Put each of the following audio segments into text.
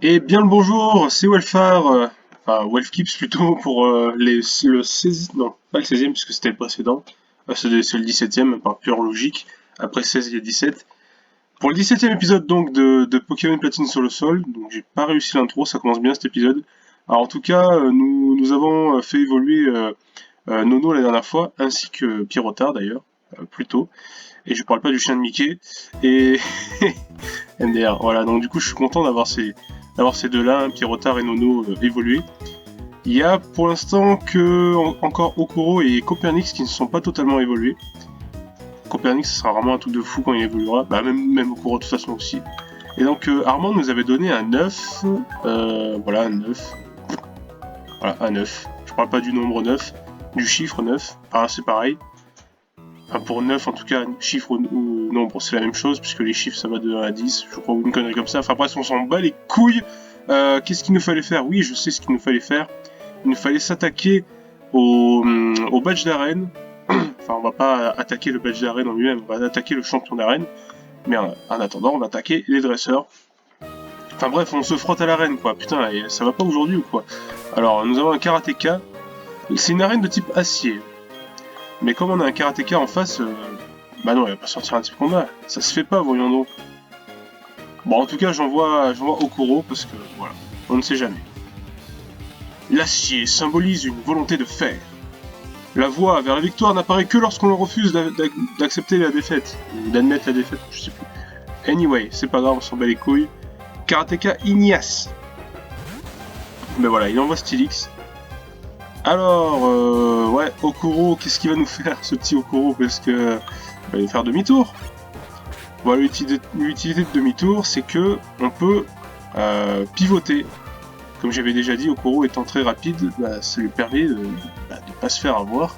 Et bien le bonjour, c'est Welfar, enfin Welfkips plutôt pour le 16, non, pas le 16e puisque c'était le précédent, c'est le 17e par pure logique, après 16 il y a 17. Pour le 17e épisode donc de Pokémon Platine sur le sol, donc j'ai pas réussi l'intro, ça commence bien cet épisode. Alors en tout cas, nous avons fait évoluer Nono la dernière fois, ainsi que Pierrotard d'ailleurs, plus tôt, et je parle pas du chien de Mickey, et MDR. Voilà, donc du coup, je suis content d'avoir ces deux-là, hein, Pierrotard et Nono, évolués. Il y a pour l'instant que encore Okuro et Copernix qui ne sont pas totalement évolués. Copernix, ce sera vraiment un truc de fou quand il évoluera. Bah, même Okuro de toute façon aussi. Et donc, Armand nous avait donné un 9. Voilà, un 9. Voilà, un 9. Je parle pas du nombre 9, du chiffre 9. Enfin, c'est pareil. Enfin, pour 9, en tout cas, chiffre ou nombre, c'est la même chose, puisque les chiffres, ça va de 1 à 10, je crois, ou une connerie comme ça. Enfin, bref, on s'en bat les couilles. Qu'est-ce qu'il nous fallait faire? Oui, je sais ce qu'il nous fallait faire. Il nous fallait s'attaquer au badge d'arène. Enfin, on va pas attaquer le badge d'arène en lui-même, on va attaquer le champion d'arène. Mais en attendant, on va attaquer les dresseurs. Enfin bref, on se frotte à l'arène, quoi. Putain, ça va pas aujourd'hui ou quoi? Alors, nous avons un karatéka. C'est une arène de type acier. Mais comme on a un karatéka en face, bah non, il va pas sortir un type combat. Ça se fait pas, voyons donc. Bon, en tout cas, j'envoie Okuro parce que, voilà, on ne sait jamais. L'acier symbolise une volonté de fer. La voie vers la victoire n'apparaît que lorsqu'on refuse d'accepter la défaite, ou d'admettre la défaite, je sais plus. Anyway, c'est pas grave, on s'en bat les couilles. Karateka Ignace. Ben voilà, il envoie Stylix. Alors, ouais, Okuro, qu'est-ce qu'il va nous faire, ce petit Okuro? Parce que il va nous faire demi-tour. Bon, l'utilité de demi-tour, c'est que on peut pivoter. Comme j'avais déjà dit, Okuro étant très rapide, bah, ça lui permet de pas se faire avoir.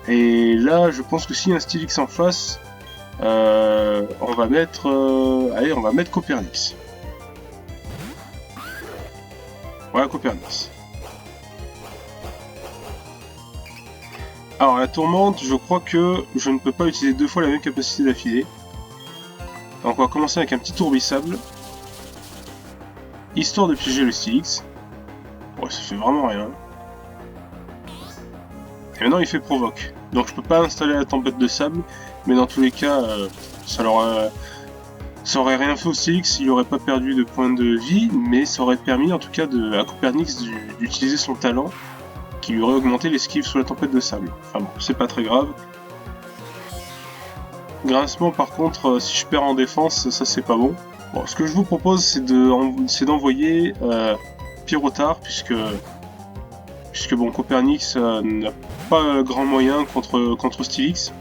Et là, je pense que si un Stylix en face, on va mettre, allez, on va mettre Copernix. Voilà, Copernix. Alors la tourmente, je crois que je ne peux pas utiliser deux fois la même capacité d'affilée. Donc on va commencer avec un petit tourbillsable. Histoire de piéger le Stylix. Ouais, ça fait vraiment rien. Et maintenant il fait provoque. Donc je peux pas installer la tempête de sable, mais dans tous les cas, ça aurait rien fait au Stylix, il aurait pas perdu de points de vie, mais ça aurait permis en tout cas à Copernix d'utiliser son talent, qui lui aurait augmenté l'esquive sous la tempête de sable. Enfin bon, c'est pas très grave. Grincement par contre, si je perds en défense, ça c'est pas bon. Bon, ce que je vous propose c'est d'envoyer Pierrotard, puisque bon, Copernix n'a pas grand moyen contre Stylix.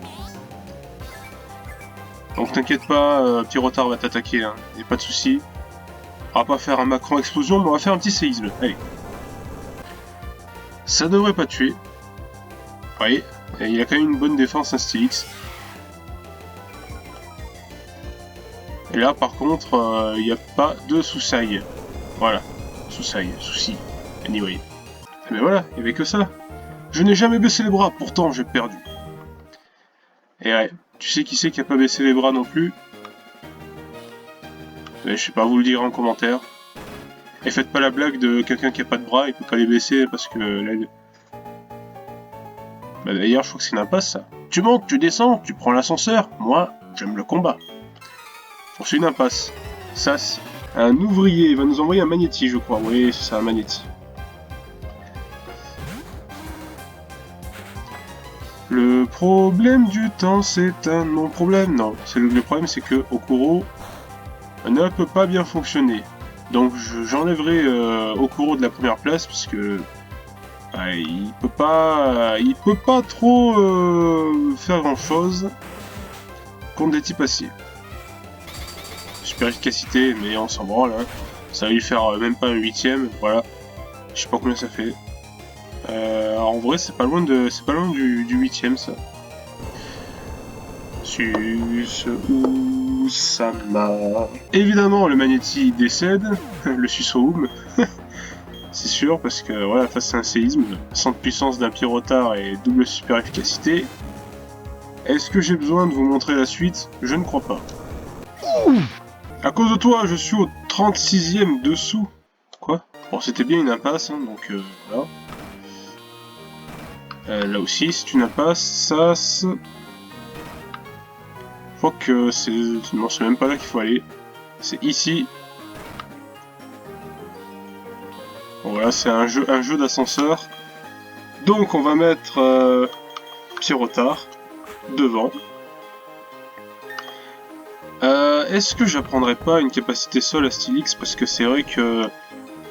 Donc t'inquiète pas, Pierrotard va t'attaquer, hein, y'a pas de soucis. On va pas faire un Macron explosion, mais on va faire un petit séisme. Allez. Ça devrait pas tuer. Oui, et il a quand même une bonne défense, un Stylix. Et là, par contre, il n'y a pas de Soussaille. Voilà. Soussaille, souci. Anyway. Mais voilà, il n'y avait que ça. Je n'ai jamais baissé les bras, pourtant j'ai perdu. Et ouais, tu sais qui c'est qui a pas baissé les bras non plus? Je sais pas, vous le direz en commentaire. Et faites pas la blague de quelqu'un qui a pas de bras, il peut pas les baisser parce que là... Bah d'ailleurs, je crois que c'est une impasse ça. Tu montes, tu descends, tu prends l'ascenseur. Moi, j'aime le combat. Bon, c'est une impasse. Ça, un ouvrier va nous envoyer un Magnéti, je crois. Oui, c'est ça, un Magnéti. Le problème du temps, c'est un non-problème. Non, le problème, c'est que Okuro ne peut pas bien fonctionner. Donc, j'enlèverai Okuro de la première place, parce que il peut pas trop faire grand-chose contre des types acier. Super efficacité, mais on s'en branle. Hein. Ça va lui faire même pas un 8ème, voilà. Je sais pas combien ça fait. Alors en vrai, c'est pas loin du 8ème ça. Sus ou Sama. Évidemment, le Magnéti décède, le Susoum. C'est sûr, parce que voilà, face à un séisme, centre puissance d'un Pierrotard et double super efficacité. Est-ce que j'ai besoin de vous montrer la suite? Je ne crois pas. À cause de toi, je suis au 36e dessous. Quoi? Bon, c'était bien une impasse, hein, donc voilà. Là aussi, c'est une impasse. Ça, je crois que c'est... Non, c'est même pas là qu'il faut aller. C'est ici. Bon, voilà, c'est un jeu d'ascenseur. Donc, on va mettre Pierrotard devant. Est-ce que j'apprendrai pas une capacité sol à Stylix? Parce que c'est vrai que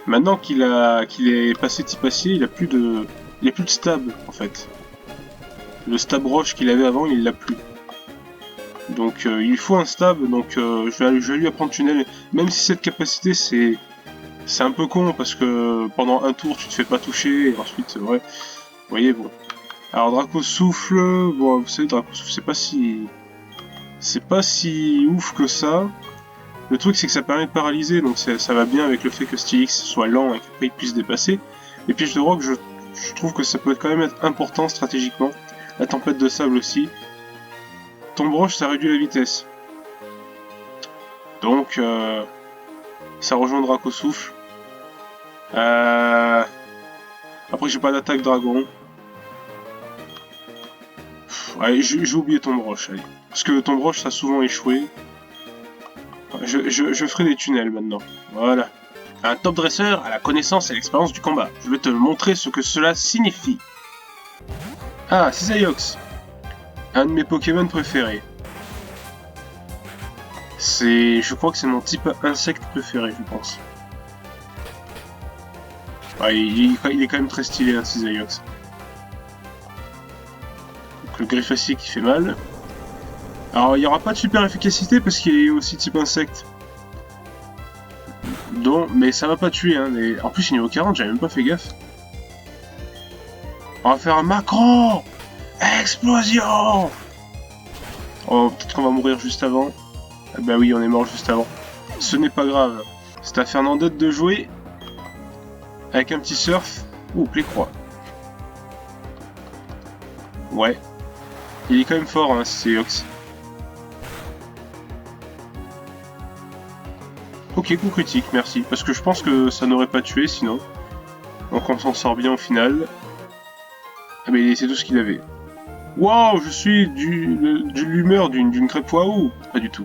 maintenant qu'il est passé type acier, il a plus de stab en fait. Le stab roche qu'il avait avant, il l'a plus. Donc il faut un stab, donc je vais lui apprendre tunnel. Même si cette capacité c'est un peu con parce que pendant un tour tu te fais pas toucher et ensuite ouais. Vous voyez bon. Alors Draco souffle, bon vous savez Draco souffle c'est pas si ouf que ça. Le truc c'est que ça permet de paralyser, donc ça va bien avec le fait que Stylix soit lent et qu'après il puisse dépasser. Les pièges de roc, je trouve que ça peut quand même être important stratégiquement. La tempête de sable aussi. Tombe roche, ça réduit la vitesse. Donc ça rejoint Draco souffle. Après j'ai pas d'attaque dragon. Allez, j'ai oublié Tombe roche, allez. Parce que Tombe roche ça a souvent échoué. Je ferai des tunnels maintenant. Voilà. Un top dresseur a la connaissance et l'expérience du combat. Je vais te montrer ce que cela signifie. Ah, Cisaiox. Un de mes Pokémon préférés. Je crois que c'est mon type insecte préféré, je pense. Ouais, il est quand même très stylé, hein, Cisaiox. Donc le Griffacier qui fait mal. Alors il n'y aura pas de super efficacité parce qu'il est aussi type insecte. Donc, mais ça va pas tuer, hein. En plus il est niveau 40, j'avais même pas fait gaffe. On va faire un macro. Explosion. Oh, peut-être qu'on va mourir juste avant. Ah bah oui, on est mort juste avant. Ce n'est pas grave. C'est à Fernandette de jouer. Avec un petit surf. Ouh, play-croix. Ouais. Il est quand même fort, hein, c'est Ox. Ok, coup critique, merci. Parce que je pense que ça n'aurait pas tué sinon. Donc on s'en sort bien au final. Ah mais c'est tout ce qu'il avait. Waouh, je suis de l'humeur d'une crêpe waouh. Pas du tout.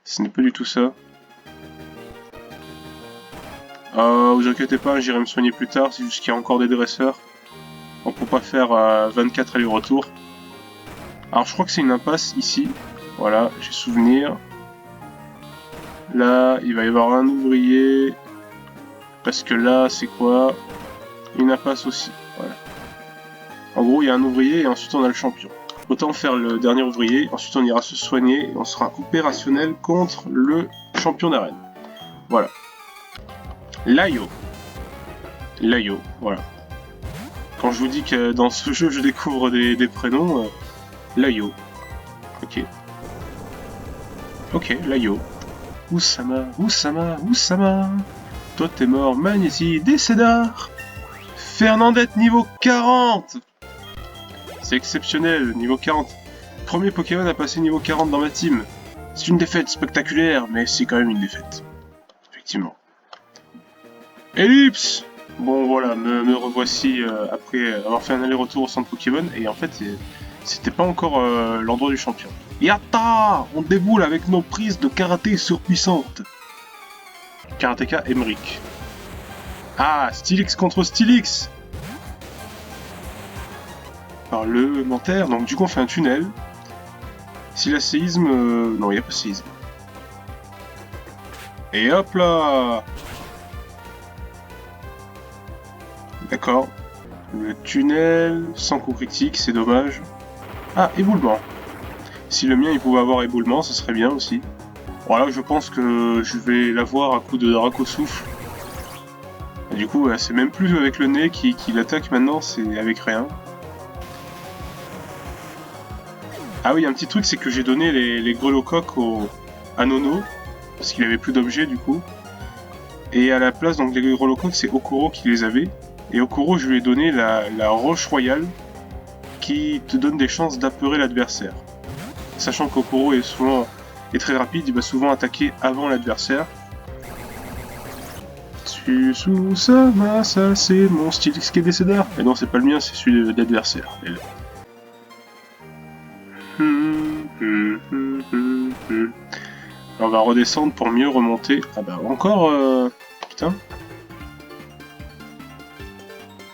Ce n'est pas du tout ça. Vous inquiétez pas, j'irai me soigner plus tard, c'est juste qu'il y a encore des dresseurs. On peut pas faire 24 allers-retours. Alors je crois que c'est une impasse ici. Voilà, j'ai souvenir. Là, il va y avoir un ouvrier. Parce que là, c'est quoi? Une impasse aussi. Voilà. En gros, il y a un ouvrier et ensuite on a le champion. Autant faire le dernier ouvrier, ensuite on ira se soigner et on sera opérationnel contre le champion d'arène. Voilà. Layo. Layo, voilà. Quand je vous dis que dans ce jeu je découvre des prénoms, Layo. Ok. Ok, Layo. Oussama, Oussama, Oussama. Toi t'es mort, Magnési, Décédar. Fernandette niveau 40. C'est exceptionnel, niveau 40. Premier Pokémon à passer niveau 40 dans ma team. C'est une défaite spectaculaire, mais c'est quand même une défaite. Effectivement. Ellipse. Bon voilà, me revoici après avoir fait un aller-retour au centre Pokémon, et en fait c'était pas encore l'endroit du champion. Yatta! On déboule avec nos prises de karaté surpuissantes. Karatéka Emric. Ah, Stylix contre Stylix. Par le mentaire, donc du coup on fait un tunnel. Si la séisme... non, il n'y a pas séisme. Et hop là. D'accord. Le tunnel, sans coup critique, c'est dommage. Ah, éboulement. Si le mien il pouvait avoir éboulement, ce serait bien aussi. Voilà, je pense que je vais l'avoir à coup de Draco souffle. Et du coup, c'est même plus avec le nez qui l'attaque maintenant, c'est avec rien. Ah oui, un petit truc, c'est que j'ai donné les grelocoques à Nono, parce qu'il avait plus d'objets du coup. Et à la place, donc les grelocoques, c'est Okoro qui les avait. Et Okoro, je lui ai donné la roche royale, qui te donne des chances d'apeurer l'adversaire. Sachant qu'Okoro est est très rapide, il va souvent attaquer avant l'adversaire. Sous sa main, ça c'est mon style qui est décédé. Et non, c'est pas le mien, c'est celui de l'adversaire. On va redescendre pour mieux remonter. Ah bah encore... Putain.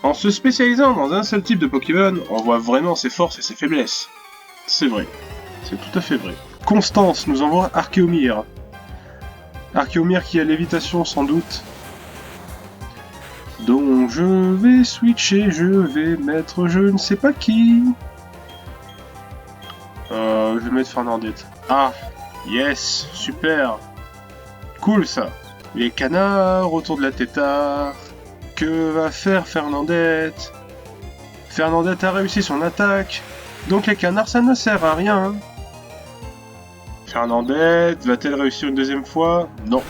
En se spécialisant dans un seul type de Pokémon, on voit vraiment ses forces et ses faiblesses. C'est vrai. C'est tout à fait vrai. Constance nous envoie Archéomir. Archéomir qui a lévitation sans doute. Donc je vais switcher, je vais mettre je ne sais pas qui. Je vais mettre Fernandette. Ah, yes, super. Cool ça. Les canards autour de la tétard. Que va faire Fernandette? Fernandette a réussi son attaque. Donc les canards ça ne sert à rien. Fernandette va-t-elle réussir une deuxième fois? Non.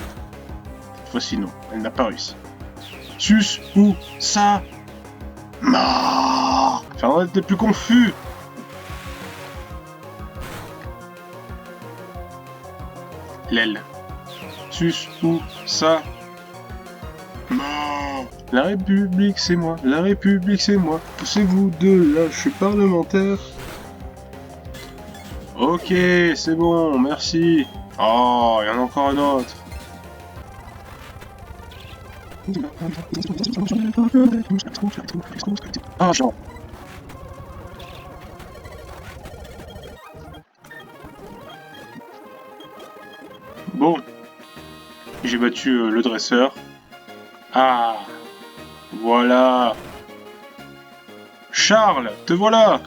Cette fois-ci non, elle n'a pas réussi. Sus ou ça? Non. Fernandette n'est plus confus. L'aile. Sus ou ça? Non. La République c'est moi, la République c'est moi. Poussez-vous de là, je suis parlementaire. Ok, c'est bon, merci. Oh, il y en a encore un autre. Ah, genre. Bon. J'ai battu le dresseur. Ah. Voilà. Charles, te voilà.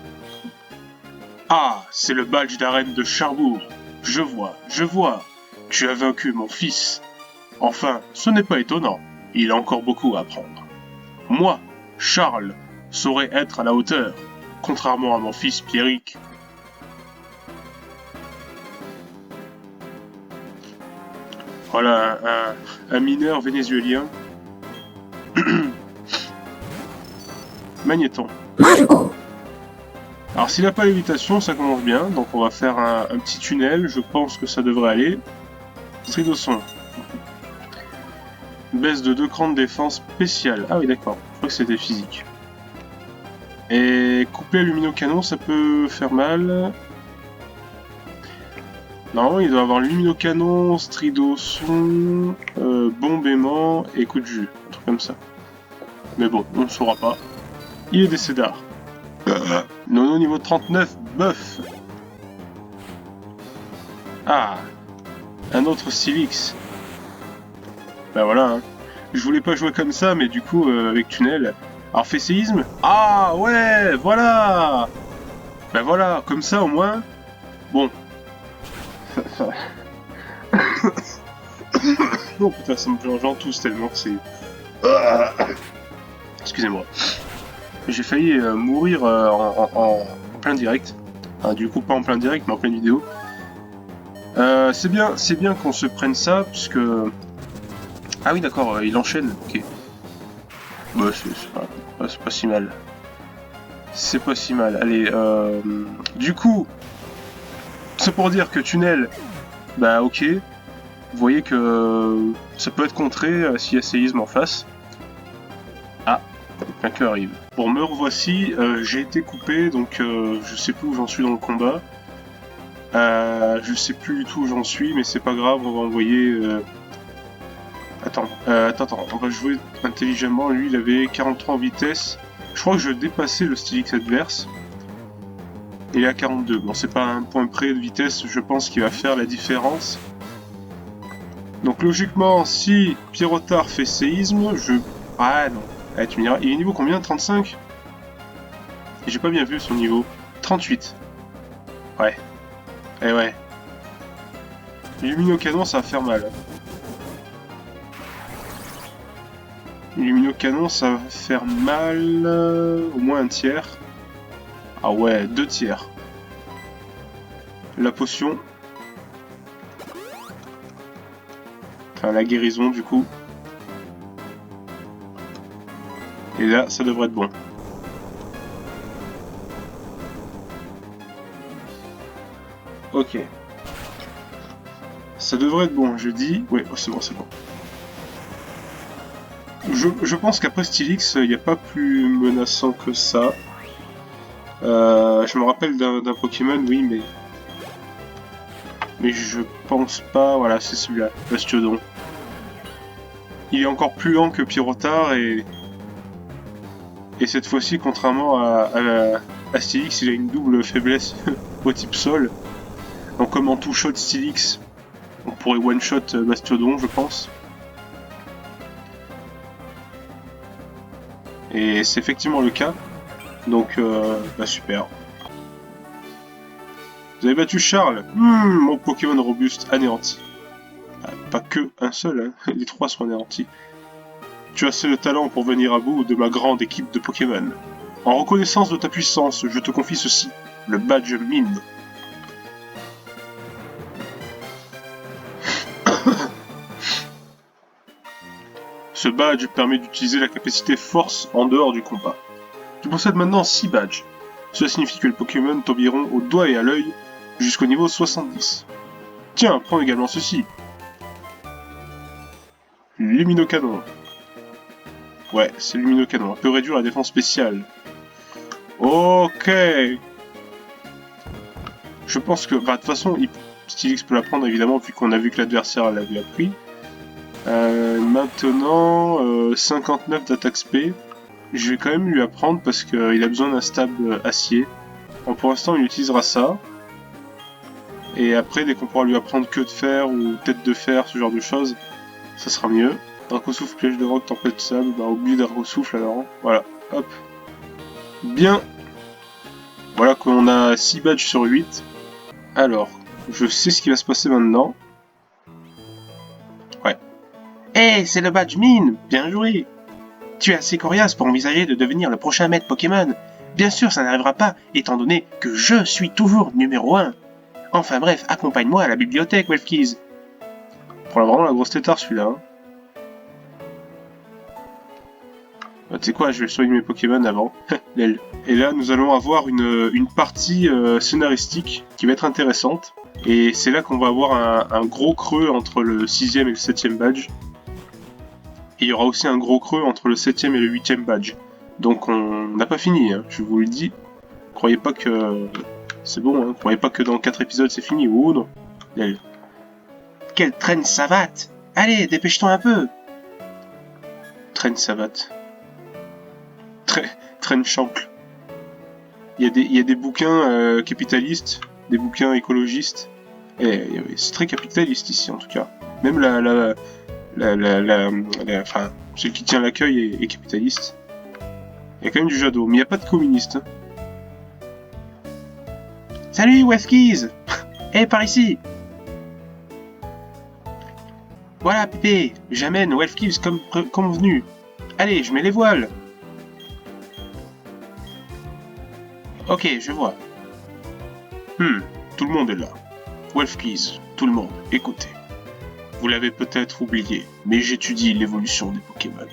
Ah, c'est le badge d'arène de Charbourg. Je vois. Tu as vaincu mon fils. Enfin, ce n'est pas étonnant. Il a encore beaucoup à apprendre. Moi, Charles, saurais être à la hauteur, contrairement à mon fils Pierrick. Voilà, un mineur vénézuélien. Magnéton. Alors s'il n'a pas lévitation, ça commence bien, donc on va faire un petit tunnel, je pense que ça devrait aller. Stridosson. Baisse de 2 crans de défense spéciale. Ah oui d'accord, je crois que c'était physique. Et couper luminocanon, ça peut faire mal. Non, il doit avoir luminocanon, stridosson, bombe aimant et coup de jus, un truc comme ça. Mais bon, on ne saura pas. Il est décédé. Nono niveau 39, bœuf. Ah, un autre Silix. Bah voilà, hein. Je voulais pas jouer comme ça, mais du coup, avec tunnel. Alors, fait séisme. Ah, ouais, voilà. Bah voilà, comme ça au moins. Bon. Oh putain, ça me plonge en tous tellement que c'est... Excusez-moi. J'ai failli mourir en plein direct. Enfin, du coup, pas en plein direct, mais en pleine vidéo. C'est bien qu'on se prenne ça, puisque... Ah oui, d'accord, il enchaîne, ok. Bah, c'est pas si mal. C'est pas si mal. Allez, du coup, c'est pour dire que tunnel, bah ok. Vous voyez que ça peut être contré s'il y a séisme en face. Ah, quelqu'un arrive. Bon, me revoici, j'ai été coupé, donc je sais plus où j'en suis dans le combat. Je sais plus du tout où j'en suis, mais c'est pas grave, on va envoyer... Attends, on va jouer intelligemment. Lui, il avait 43 en vitesse. Je crois que je dépassais le Stylix adverse. Il est à 42. Bon, c'est pas un point près de vitesse, je pense qu'il va faire la différence. Donc logiquement, si Pierrotard fait séisme, je... Ah non. Allez, tu me diras, il est niveau combien? 35? J'ai pas bien vu son niveau. 38. Ouais. Eh ouais. Luminocanon, ça va faire mal. Luminocanon, ça va faire mal... au moins un tiers. Ah ouais, 2 tiers. La potion. Enfin, la guérison, du coup. Et là, ça devrait être bon. Ok. Ça devrait être bon, je dis... Oui, oh, c'est bon, c'est bon. Je pense qu'après Stylix, il n'y a pas plus menaçant que ça. Je me rappelle d'un Pokémon, oui, mais je pense pas... Voilà, c'est celui-là, Bastiodon. Il est encore plus lent que Pyrotar et cette fois-ci, contrairement à Stylix, il a une double faiblesse au type sol. Donc comme en two-shot Stylix, on pourrait one-shot Bastiodon, je pense. Et c'est effectivement le cas. Donc, bah super. Vous avez battu Charles. Mon Pokémon robuste anéanti. Pas que un seul, hein. Les trois sont anéantis. Tu as assez de talent pour venir à bout de ma grande équipe de Pokémon. En reconnaissance de ta puissance, je te confie ceci, le badge mine. Ce badge permet d'utiliser la capacité force en dehors du combat. Tu possèdes maintenant 6 badges. Cela signifie que les Pokémon t'obéiront au doigt et à l'œil jusqu'au niveau 70. Tiens, prends également ceci. Luminocanon. Ouais, c'est Luminocanon. On peut réduire la défense spéciale. Ok. Je pense que... Bah, de toute façon, Stylix peut la prendre, évidemment, vu qu'on a vu que l'adversaire l'avait appris. Maintenant, 59 d'attaque spé. Je vais quand même lui apprendre parce qu'il a besoin d'un stab acier. Bon, pour l'instant, il utilisera ça. Et après, dès qu'on pourra lui apprendre queue de fer ou tête de fer, ce genre de choses, ça sera mieux. Dracosouffle, piège de roc, tempête de sable. Bah, oublie Dracosouffle alors. Hein. Voilà, hop. Bien. Voilà qu'on a 6 badges sur 8. Alors, je sais ce qui va se passer maintenant. Ouais. Hey, c'est le badge mine. Bien joué. Tu es assez coriace pour envisager de devenir le prochain maître Pokémon. Bien sûr, ça n'arrivera pas, étant donné que je suis toujours numéro 1. Enfin bref, accompagne-moi à la bibliothèque, Welfkeys. Prends vraiment la grosse tétard, celui-là. Hein. Bah, tu sais quoi, je vais soigner mes Pokémon avant. Lel. Et là, nous allons avoir une partie scénaristique qui va être intéressante. Et c'est là qu'on va avoir un gros creux entre le 6ème et le 7ème badge. Et il y aura aussi un gros creux entre le 7ème et le 8ème badge. Donc on n'a pas fini, hein, je vous le dis. Croyez pas que... C'est bon, hein, croyez pas que dans 4 épisodes c'est fini, ou non. Lel. Quelle traîne savate! Allez, dépêche-toi un peu! Traîne savate. Traîne chancle. Il y a des bouquins capitalistes, des bouquins écologistes. Et c'est très capitaliste ici en tout cas. Même enfin, celui qui tient l'accueil est capitaliste. Il y a quand même du Jadot, mais il n'y a pas de communiste. Hein. Salut Welfkeys. Eh, par ici. Voilà Pépé, j'amène Welfkeys comme convenu. Allez, je mets les voiles. Ok, je vois. Tout le monde est là. Welfkeys, tout le monde, écoutez. Vous l'avez peut-être oublié, mais j'étudie l'évolution des Pokémon.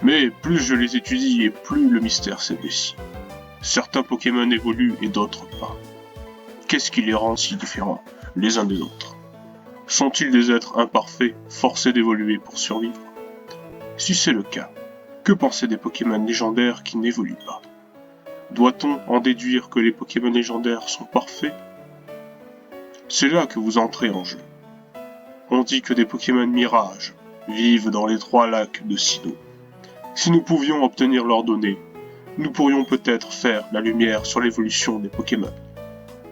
Mais plus je les étudie et plus le mystère s'épaissit. Certains Pokémon évoluent et d'autres pas. Qu'est-ce qui les rend si différents les uns des autres? Sont-ils des êtres imparfaits, forcés d'évoluer pour survivre? Si c'est le cas, que penser des Pokémon légendaires qui n'évoluent pas? Doit-on en déduire que les Pokémon légendaires sont parfaits? C'est là que vous entrez en jeu. On dit que des Pokémon Mirage vivent dans les 3 lacs de Sinnoh. Si nous pouvions obtenir leurs données, nous pourrions peut-être faire la lumière sur l'évolution des Pokémon.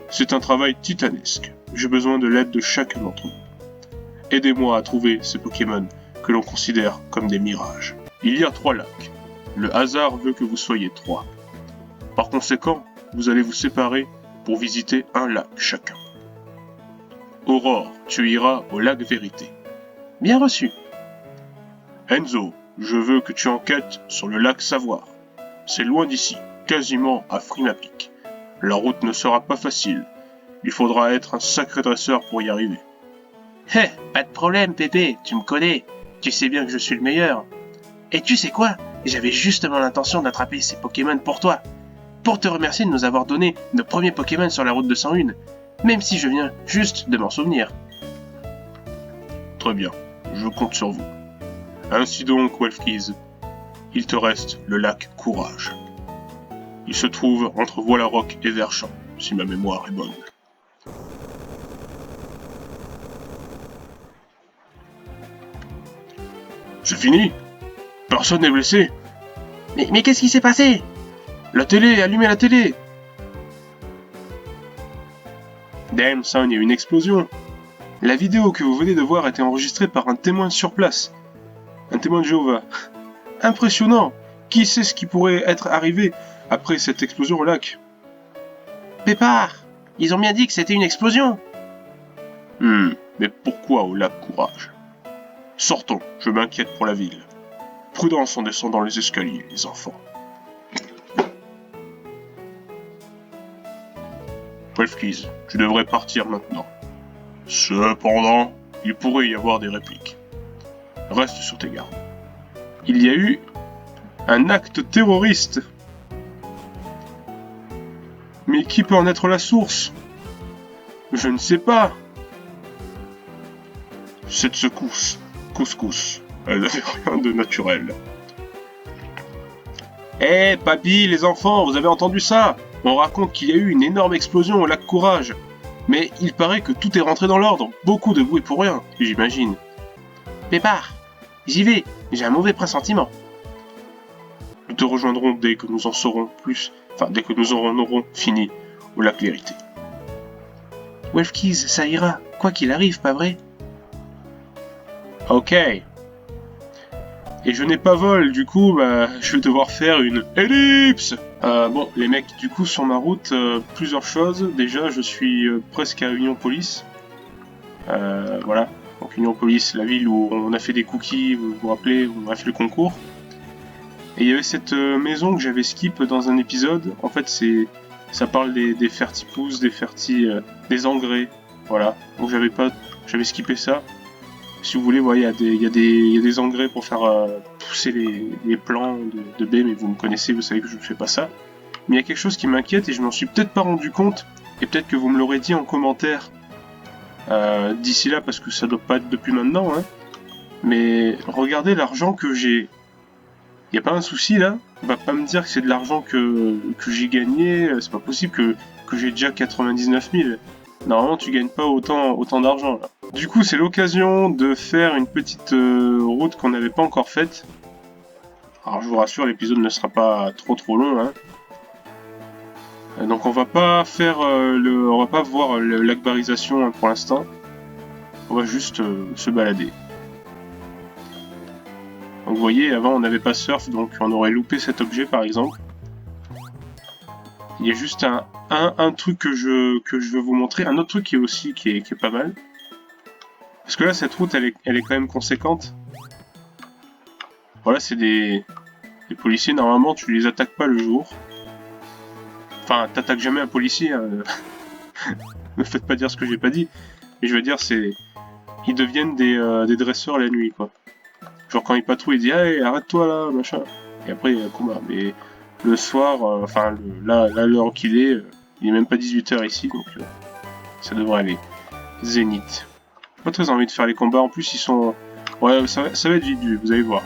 C'est un travail titanesque. J'ai besoin de l'aide de chacun d'entre vous. Aidez-moi à trouver ces Pokémon que l'on considère comme des mirages. Il y a 3 lacs. Le hasard veut que vous soyez 3. Par conséquent, vous allez vous séparer pour visiter un lac chacun. Aurore, tu iras au lac Vérité. Bien reçu. Enzo, je veux que tu enquêtes sur le lac Savoir. C'est loin d'ici, quasiment à Frinapic. La route ne sera pas facile. Il faudra être un sacré dresseur pour y arriver. Hé, pas de problème, Pépé, tu me connais. Tu sais bien que je suis le meilleur. Et tu sais quoi? J'avais justement l'intention d'attraper ces Pokémon pour toi. Pour te remercier de nous avoir donné nos premiers Pokémon sur la route 201. même si je viens juste de m'en souvenir. Très bien, je compte sur vous. Ainsi donc, Welfkeys, il te reste le lac Courage. Il se trouve entre Voilarock et Verschamp, si ma mémoire est bonne. C'est fini? Personne n'est blessé? Mais qu'est-ce qui s'est passé? La télé, allumez la télé! Damn, son, il y a eu une explosion. La vidéo que vous venez de voir a été enregistrée par un témoin sur place. Un témoin de Jéhovah. Impressionnant! Qui sait ce qui pourrait être arrivé après cette explosion au lac? Pépard, ils ont bien dit que c'était une explosion. Mais pourquoi au lac Courage? Sortons, je m'inquiète pour la ville. Prudence en descendant les escaliers, les enfants. Welfkeys, tu devrais partir maintenant. Cependant, il pourrait y avoir des répliques. Reste sur tes gardes. Il y a eu un acte terroriste. Mais qui peut en être la source? Je ne sais pas. Cette secousse, couscous, elle n'avait rien de naturel. Eh, papy, les enfants, vous avez entendu ça? On raconte qu'il y a eu une énorme explosion au lac Courage. Mais il paraît que tout est rentré dans l'ordre. Beaucoup de bruit pour rien, j'imagine. Pépard, j'y vais, j'ai un mauvais pressentiment. Nous te rejoindrons dès que nous en saurons plus, enfin dès que nous en aurons fini au lac Vérité. Welfkeys, ça ira, quoi qu'il arrive, pas vrai? Ok. Et je n'ai pas vol, du coup, bah, je vais devoir faire une ellipse. Bon, les mecs, du coup, sur ma route, plusieurs choses. Déjà, je suis presque à Union Police. Voilà. Donc Union Police, la ville où on a fait des cookies, vous vous rappelez, où on a fait le concours. Et il y avait cette maison que j'avais skip dans un épisode. En fait, ça parle des fertipousses, des engrais. Voilà. Donc j'avais skippé ça. Si vous voulez, il y a des engrais pour faire pousser les plants de baies, mais vous me connaissez, vous savez que je ne fais pas ça. Mais il y a quelque chose qui m'inquiète et je m'en suis peut-être pas rendu compte, et peut-être que vous me l'aurez dit en commentaire d'ici là, parce que ça doit pas être depuis maintenant, hein. Mais regardez l'argent que j'ai. Il n'y a pas un souci là? On va pas me dire que c'est de l'argent que j'ai gagné, c'est pas possible que j'ai déjà 99 000. Normalement, tu gagnes pas autant d'argent là. Du coup, c'est l'occasion de faire une petite route qu'on n'avait pas encore faite. Alors, je vous rassure, l'épisode ne sera pas trop long, hein. Donc, on va pas faire on va pas voir l'akbarisation hein, pour l'instant. On va juste se balader. Donc, vous voyez, avant, on n'avait pas surf, donc on aurait loupé cet objet, par exemple. Il y a juste un truc que je veux vous montrer, un autre truc qui est pas mal. Parce que là, cette route, elle est quand même conséquente. Voilà, c'est des policiers, normalement, tu les attaques pas le jour. Enfin, t'attaques jamais un policier, hein. Ne faites pas dire ce que j'ai pas dit. Mais je veux dire, ils deviennent des dresseurs la nuit, quoi. Genre, quand ils patrouillent, ils disent « Hey, arrête-toi, là, machin ». Et après, il y a un combat. Mais le soir, là, l'heure qu'il est, il est même pas 18 h ici, donc ça devrait aller. Zénith. J'ai pas très envie de faire les combats, en plus ils sont... Ouais, ça va être vite vu, vous allez voir.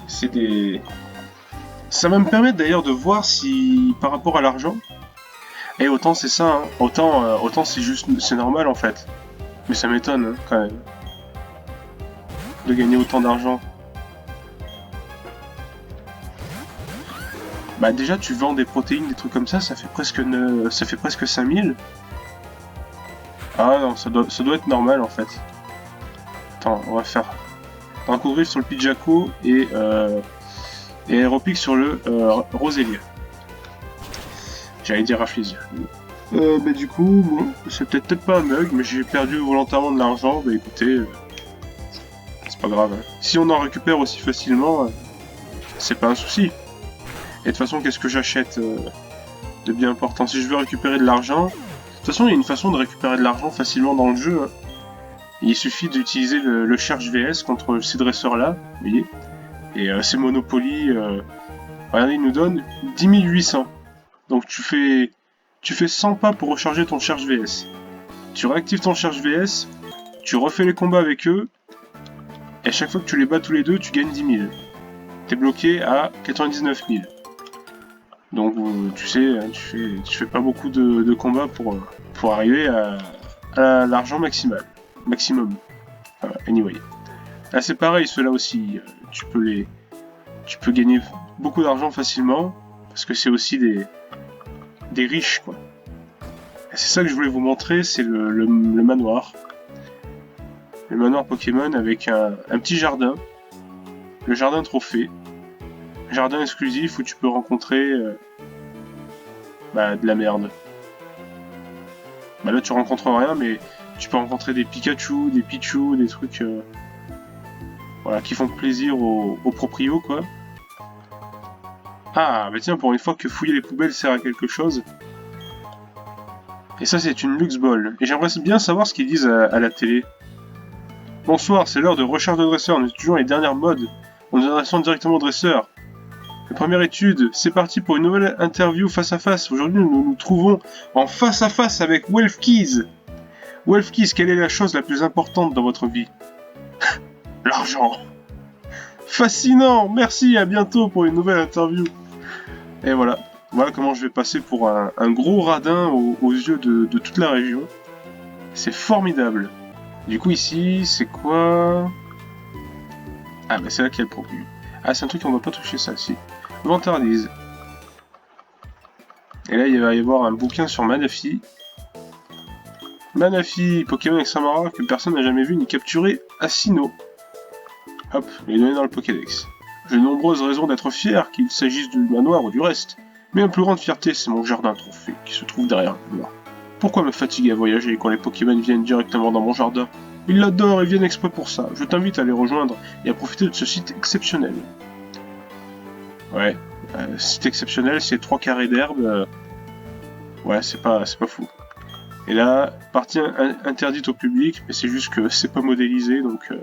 C'est des... Ça va me permettre d'ailleurs de voir si, par rapport à l'argent... Et autant c'est ça, hein. Autant c'est normal en fait. Mais ça m'étonne, hein, quand même. De gagner autant d'argent. Bah déjà tu vends des protéines, des trucs comme ça fait presque 5000. Ah non, ça doit être normal en fait. Attends, on va faire un coup de griffe sur le Pidjaco et aéropic sur le Rosélia. J'allais dire Rafflesia. Bah du coup, bon, c'est peut-être pas un bug, mais j'ai perdu volontairement de l'argent, bah écoutez, c'est pas grave. Hein. Si on en récupère aussi facilement, c'est pas un souci. Et de toute façon, qu'est-ce que j'achète de bien important? Si je veux récupérer de l'argent... De toute façon, il y a une façon de récupérer de l'argent facilement dans le jeu. Hein. Il suffit d'utiliser le Cherche VS contre ces dresseurs-là, vous voyez. Et ces Monopoly, regardez, il nous donne 10 800. Donc tu fais tu fais 100 pas pour recharger ton charge VS. Tu réactives ton charge VS, tu refais les combats avec eux, et à chaque fois que tu les bats tous les deux, tu gagnes 10 000. T'es bloqué à 99 000. Donc tu sais, tu fais pas beaucoup de combats pour arriver à l'argent maximal. Maximum. Enfin, anyway. Là c'est pareil, ceux-là aussi, tu peux gagner beaucoup d'argent facilement, parce que c'est aussi des riches, quoi. Et c'est ça que je voulais vous montrer, c'est le manoir. Le manoir Pokémon avec un petit jardin. Le jardin trophée. Jardin exclusif où tu peux rencontrer de la merde. Bah là tu rencontres rien, mais tu peux rencontrer des Pikachu, des Pichu, des trucs voilà, qui font plaisir aux proprios, quoi. Ah, bah tiens, pour une fois que fouiller les poubelles sert à quelque chose. Et ça, c'est une Lux Ball. Et j'aimerais bien savoir ce qu'ils disent à la télé. Bonsoir, c'est l'heure de recherche de dresseurs. Nous étudions les dernières modes. On nous adressons directement au dresseur. La première étude, c'est parti pour une nouvelle interview face à face. Aujourd'hui, nous nous trouvons en face à face avec Welfkeys. Welfkeys, quelle est la chose la plus importante dans votre vie? L'argent. Fascinant, merci, à bientôt pour une nouvelle interview. Et voilà, voilà comment je vais passer pour un gros radin aux yeux de toute la région. C'est formidable. Du coup ici, c'est quoi? Ah bah c'est là qu'il y a le proprio. Ah c'est un truc qu'on va pas toucher ça, si. Vantardise. Et là il va y avoir un bouquin sur Manaphy. Manaphy, Pokémon extrêmement rare que personne n'a jamais vu ni capturé à Sinnoh. Hop, il est donné dans le Pokédex. J'ai de nombreuses raisons d'être fier, qu'il s'agisse du manoir ou du reste. Mais ma plus grande fierté, c'est mon jardin trophée, qui se trouve derrière le manoir. Pourquoi me fatiguer à voyager quand les Pokémon viennent directement dans mon jardin? Ils l'adorent et viennent exprès pour ça. Je t'invite à les rejoindre et à profiter de ce site exceptionnel. Ouais, site exceptionnel, c'est 3 carrés d'herbe. Ouais, c'est pas fou. Et là, partie interdite au public, mais c'est juste que c'est pas modélisé, donc...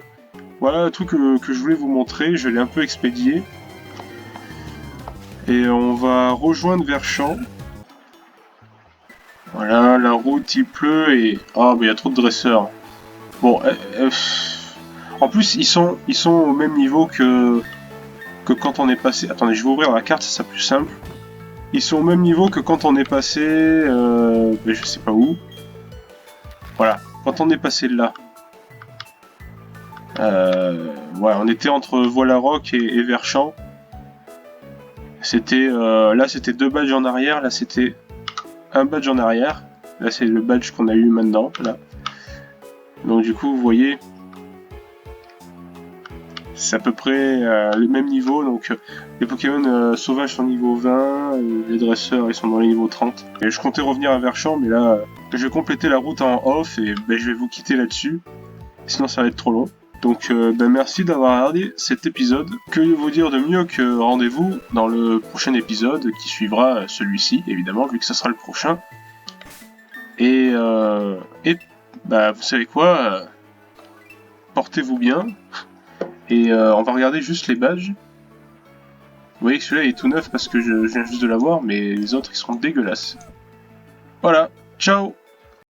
Voilà le truc que je voulais vous montrer, je l'ai un peu expédié. Et on va rejoindre Verschamp. Voilà, la route il pleut et... Ah, mais il y a trop de dresseurs. Bon, en plus ils sont au même niveau que quand on est passé... Attendez, je vais ouvrir la carte, ça sera plus simple. Ils sont au même niveau que quand on est passé... Mais je sais pas où. Voilà, quand on est passé là. Ouais, on était entre Voilarock et Verschamp. C'était là c'était 2 badges en arrière, là c'était un badge en arrière. Là c'est le badge qu'on a eu maintenant, là. Donc du coup vous voyez, c'est à peu près le même niveau. Donc les Pokémon sauvages sont niveau 20, les dresseurs ils sont dans les niveaux 30. Et je comptais revenir à Verschamp, mais là je vais compléter la route en off et je vais vous quitter là-dessus. Sinon ça va être trop long. Donc merci d'avoir regardé cet épisode. Que vous dire de mieux que rendez-vous dans le prochain épisode qui suivra celui-ci, évidemment, vu que ce sera le prochain. Et vous savez quoi, portez-vous bien. Et on va regarder juste les badges. Vous voyez que celui-là est tout neuf parce que je viens juste de l'avoir, mais les autres ils seront dégueulasses. Voilà, ciao!